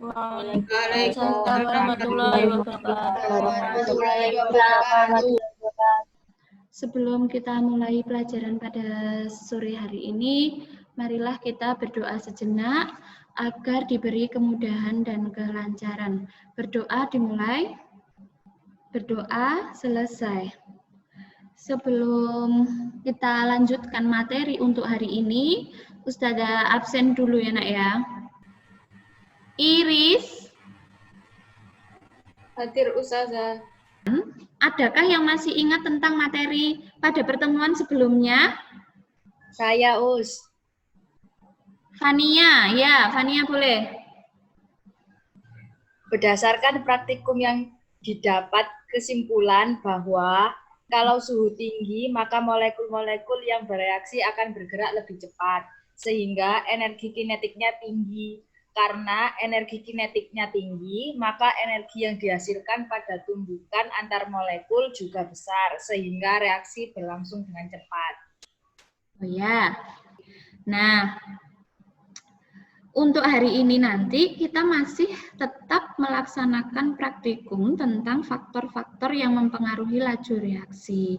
Waalaikumsalam warahmatullahi wabarakatuh. Sebelum kita mulai pelajaran pada sore hari ini, marilah kita berdoa sejenak agar diberi kemudahan dan kelancaran. Berdoa dimulai, berdoa selesai. Sebelum kita lanjutkan materi untuk hari ini, Ustazah absen dulu ya nak ya. Iris. Hadir Ustazah. Adakah yang masih ingat tentang materi pada pertemuan sebelumnya? Saya Us. Fania, ya Fania boleh. Berdasarkan praktikum yang didapat kesimpulan bahwa kalau suhu tinggi maka molekul-molekul yang bereaksi akan bergerak lebih cepat sehingga energi kinetiknya tinggi. Karena energi kinetiknya tinggi, maka energi yang dihasilkan pada tumbukan antar molekul juga besar, sehingga reaksi berlangsung dengan cepat. Oh ya. Nah, untuk hari ini nanti kita masih tetap melaksanakan praktikum tentang faktor-faktor yang mempengaruhi laju reaksi.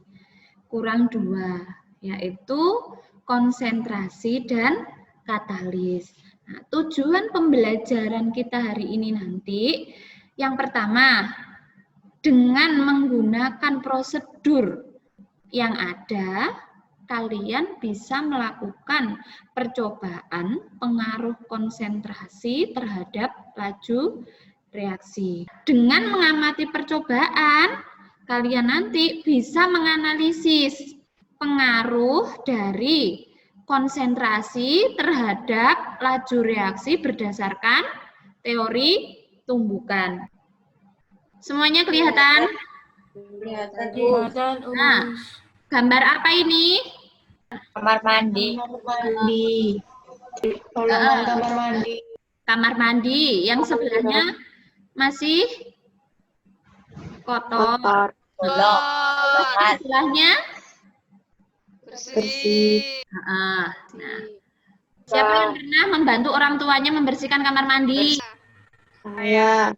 Kurang 2, yaitu konsentrasi dan katalis. Nah, tujuan pembelajaran kita hari ini nanti, yang pertama, dengan menggunakan prosedur yang ada, kalian bisa melakukan percobaan pengaruh konsentrasi terhadap laju reaksi. Dengan mengamati percobaan, kalian nanti bisa menganalisis pengaruh dari konsentrasi terhadap laju reaksi berdasarkan teori tumbukan. Semuanya kelihatan? Kelihatan. Nah, gambar apa ini? Kamar mandi. Kamar mandi. Kamar mandi. Yang sebelahnya masih kotor. Sebelahnya Bersih. Nah, siapa yang pernah membantu orang tuanya membersihkan kamar mandi? Saya.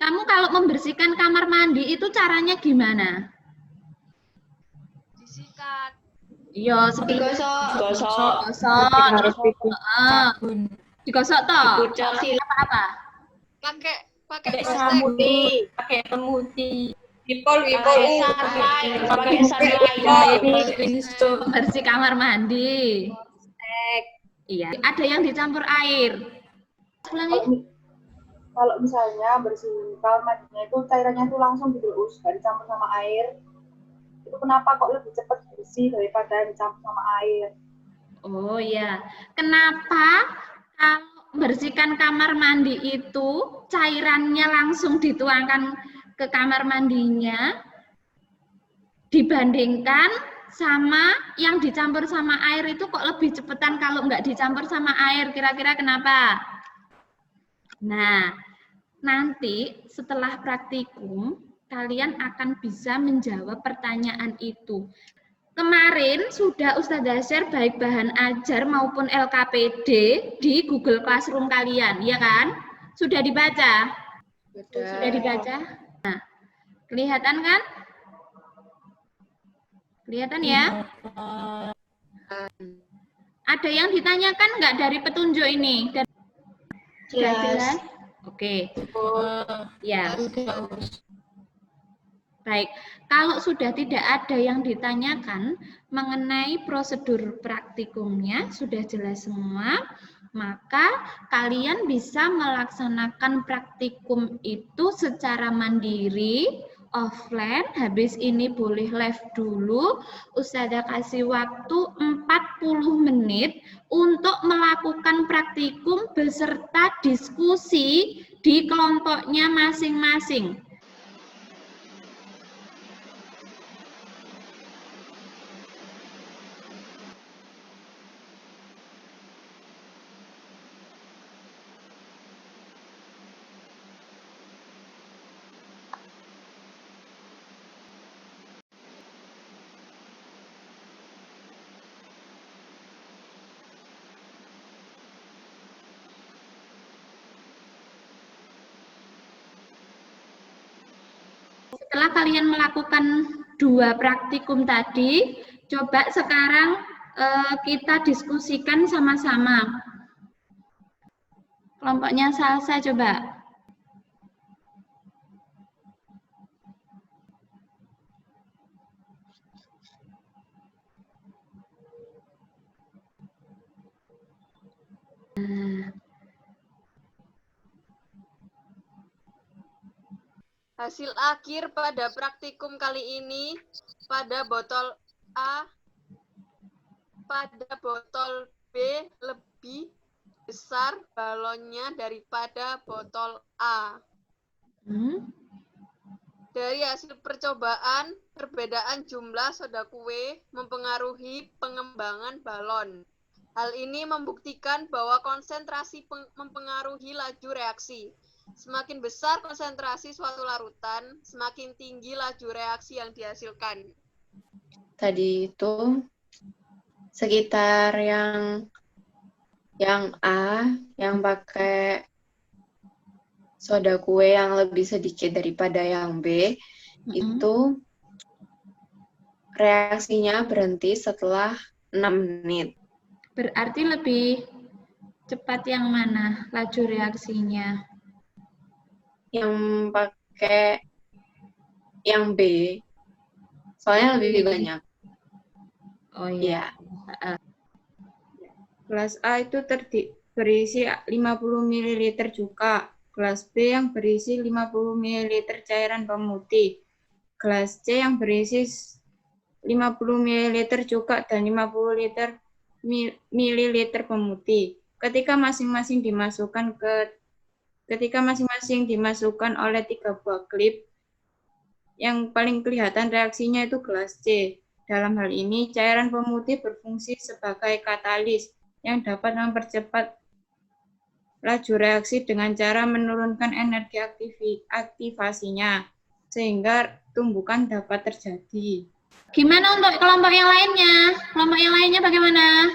Kamu kalau membersihkan kamar mandi itu caranya gimana? Disikat. Iya, seperti Gosok. gosok. Harus Sabun. Digosok toh? Dikucek. Apa-apa? Pakai Pemutih. Pakai pemutih. Wipol. Pakai sunlight. Bersih kamar mandi. Iya, ada yang dicampur air. Ulangi. Kalau misalnya bersihin kamar mandinya itu cairannya itu langsung digerus, nggak dicampur sama air. Itu kenapa kok lebih cepat bersih daripada dicampur sama air? Oh ya, kenapa kalau bersihkan kamar mandi itu cairannya langsung dituangkan ke kamar mandinya dibandingkan sama yang dicampur sama air itu kok lebih cepetan kalau nggak dicampur sama air? Kira-kira kenapa? Nah, nanti setelah praktikum kalian akan bisa menjawab pertanyaan itu. Kemarin sudah Ustazah share baik bahan ajar maupun LKPD di Google Classroom kalian, ya kan? Sudah dibaca? Sudah dibaca? Nah, kelihatan kan? Kelihatan ya? Ada yang ditanyakan nggak dari petunjuk ini? Sudah jelas? Oke. Ya. Baik, kalau sudah tidak ada yang ditanyakan mengenai prosedur praktikumnya, sudah jelas semua, maka kalian bisa melaksanakan praktikum itu secara mandiri, offline. Habis ini boleh live dulu, Ustazah kasih waktu 40 menit untuk melakukan praktikum beserta diskusi di kelompoknya masing-masing. Setelah kalian melakukan 2 praktikum tadi, coba sekarang kita diskusikan sama-sama. Kelompoknya Salsa coba. Hasil akhir pada praktikum kali ini pada botol A, pada botol B lebih besar balonnya daripada botol A. Dari hasil percobaan, perbedaan jumlah soda kue mempengaruhi pengembangan balon. Hal ini membuktikan bahwa konsentrasi mempengaruhi laju reaksi. Semakin besar konsentrasi suatu larutan, semakin tinggi laju reaksi yang dihasilkan. Tadi itu sekitar yang A, yang pakai soda kue yang lebih sedikit daripada yang B, itu reaksinya berhenti setelah 6 menit. Berarti lebih cepat yang mana laju reaksinya? Yang pakai yang B, soalnya lebih banyak. Oh iya. Gelas A itu berisi 50 ml cuka. Gelas B yang berisi 50 ml cairan pemutih. Gelas C yang berisi 50 ml cuka dan 50 ml pemutih. Ketika masing-masing dimasukkan oleh 3 buah klip, yang paling kelihatan reaksinya itu gelas C. Dalam hal ini, cairan pemutih berfungsi sebagai katalis yang dapat mempercepat laju reaksi dengan cara menurunkan energi aktivasinya, sehingga tumbukan dapat terjadi. Gimana untuk kelompok yang lainnya? Kelompok yang lainnya bagaimana?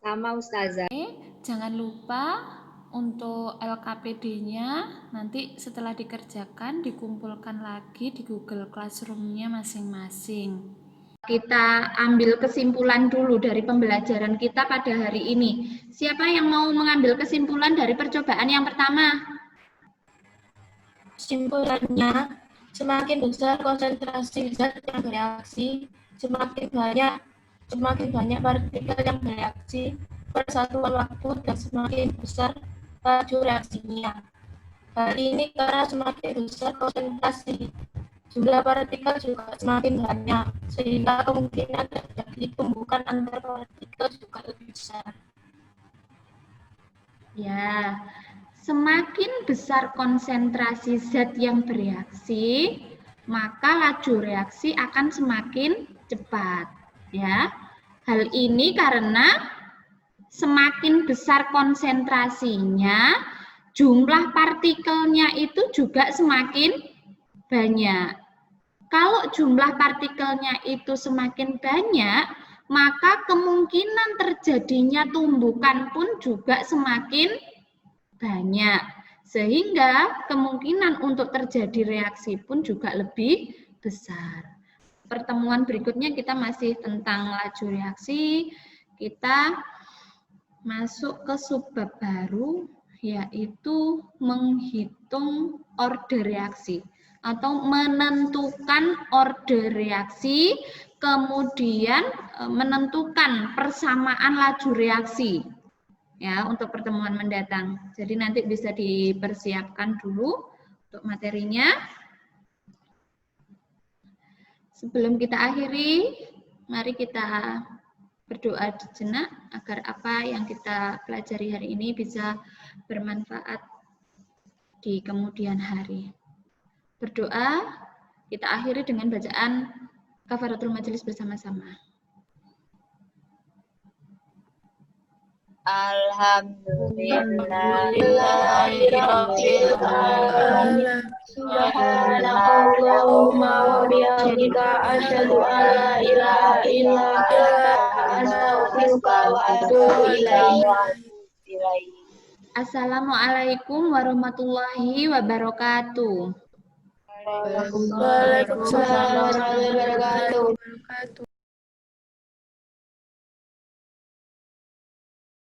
Sama Ustazah. Jangan lupa untuk LKPD-nya nanti setelah dikerjakan dikumpulkan lagi di Google Classroom-nya masing-masing. Kita ambil kesimpulan dulu dari pembelajaran kita pada hari ini. Siapa yang mau mengambil kesimpulan dari percobaan yang pertama? Kesimpulannya, semakin besar konsentrasi zat yang bereaksi, semakin banyak partikel yang bereaksi pada satuan waktu dan semakin besar laju reaksinya. Hal ini karena semakin besar konsentrasi, jumlah partikel juga semakin banyak, sehingga kemungkinan terjadi tumbukan antar partikel juga lebih besar. Ya, semakin besar konsentrasi zat yang bereaksi, maka laju reaksi akan semakin cepat. Ya, hal ini karena semakin besar konsentrasinya, jumlah partikelnya itu juga semakin banyak. Kalau jumlah partikelnya itu semakin banyak, maka kemungkinan terjadinya tumbukan pun juga semakin banyak. Sehingga kemungkinan untuk terjadi reaksi pun juga lebih besar. Pertemuan berikutnya kita masih tentang laju reaksi. Kita masuk ke subbab baru, yaitu menghitung order reaksi atau menentukan order reaksi, kemudian menentukan persamaan laju reaksi ya untuk pertemuan mendatang. Jadi nanti bisa dipersiapkan dulu untuk materinya. Sebelum kita akhiri, mari kita berdoa sejenak agar apa yang kita pelajari hari ini bisa bermanfaat di kemudian hari. Berdoa, kita akhiri dengan bacaan kafaratul majelis bersama-sama. Alhamdulillahirabbil alamin. Subhanakallahumma wa bihamdika asyhadu an la ilaha illa anta astaghfiruka wa atubu ilaik. Assalamualaikum warahmatullahi wabarakatuh. Waalaikumsalam warahmatullahi wabarakatuh.